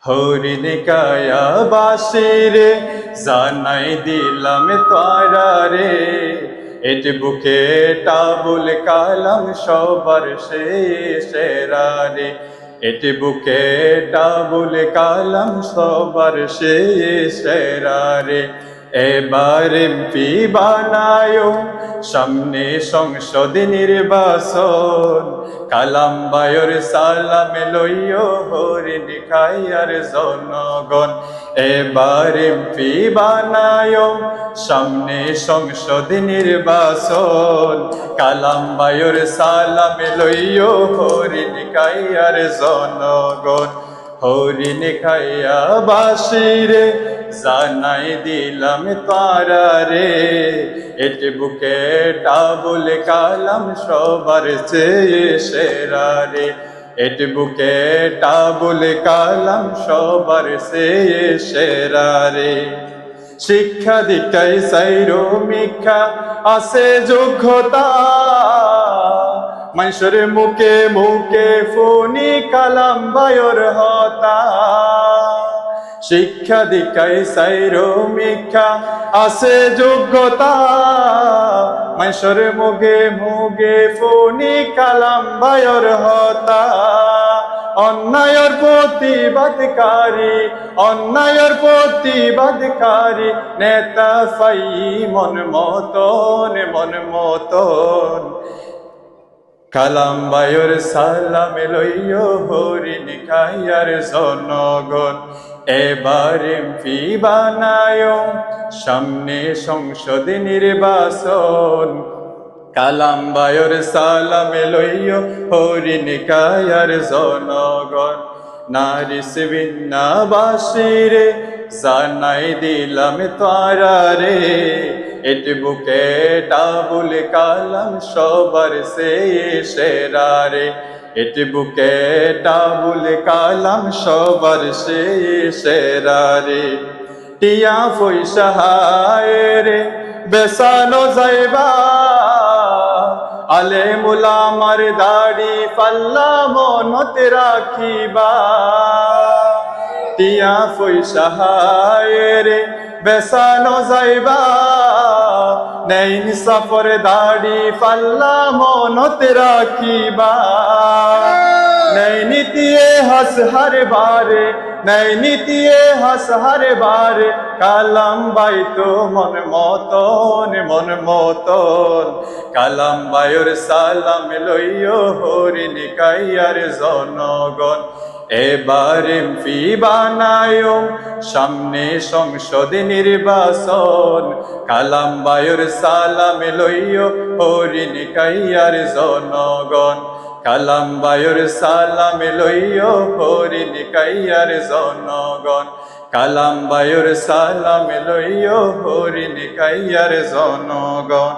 হরিণ কায়া বাসিরে জানাই দিলাম তারা রে, এটি বুকে টাবুল কালাম সবার সেরা রে, এটি বুকে টাবুল কালাম সবার সেরা রে। এবার এমপি বানায়ো, সামনে সংসদ নির্বাচন, কালাম বায়র সালাম লইও হরিণ কায়ার জনগণ। এবার এমপি বানায়ো, সামনে সংসদ নির্বাচন, কালাম বায়র সালাম লইও হরিণ কায়ার জনগণ। হরিণ খাইয়া বাসিরে জানাই দিলাম তারা রে, এটি বুকে টাবুল কালাম সবার চেয়ে সেরা রে, এটি বুকে টাবুল কালাম সবার চেয়ে সেরা রে। শিক্ষা দীক্ষায় সাইরো মিক্ষা আছে যোগ্যতা, মানুষের মুখে মুখে ফোনি কালাম বায়র হতা। শিক্ষা দীক্ষায় সাইরো মিক্ষা আছে যোগ্যতা, মানুষের মুখে মুখে ফোনি কালাম বায়র হতা। অন্যায়ের প্রতিবাদকারী, অন্যায়ের প্রতিবাদকারী নেতা ফাই মন মতন মন মতন, কালাম বায়র সালাম লইও হরিণ কায়ার জনগণ। এবার এমপি বানায়ো, সামনে সংসদ নির্বাচন, কালাম বায়র সালাম লইও হরিণ কায়ার জনগণ। নারী সিবিন্না বাসিরে জানাই দিলাম তারা রে, এটি বুকে টাবুল কালাম সবার সেরা রে, এটি বুকে টাবুল কালাম সবার সেরা রে। টিয়া পয়সা হায় রে বেসানো যাইবা, আলেমুল আমার দাড়ি পাল্লা মনতে রাখিবা। টিয়া পয়সা হায় রে বেসানো যাইবা, নেই নিসাফর দাড়ি পাল্লা মনতে রাখিবা। নেই নীতিয়ে হাস হার বারে, নেই নীতিয়ে হাস হার বারে, কালাম বাই তো মন মতন মন মতন, কালাম বায়র সালাম লইও হরিণ কায়ার জনগণ। এবার এমপি বানায়ো, সামনে সংসদ নির্বাচন, কালাম বায়র সালাম লইও হরিণ কায়ার জনগণ, কালাম বায়র সালাম লইও হরিণ কায়ার জনগণ, কালাম বায়র সালাম লইও হরিণ কায়ার জনগণ।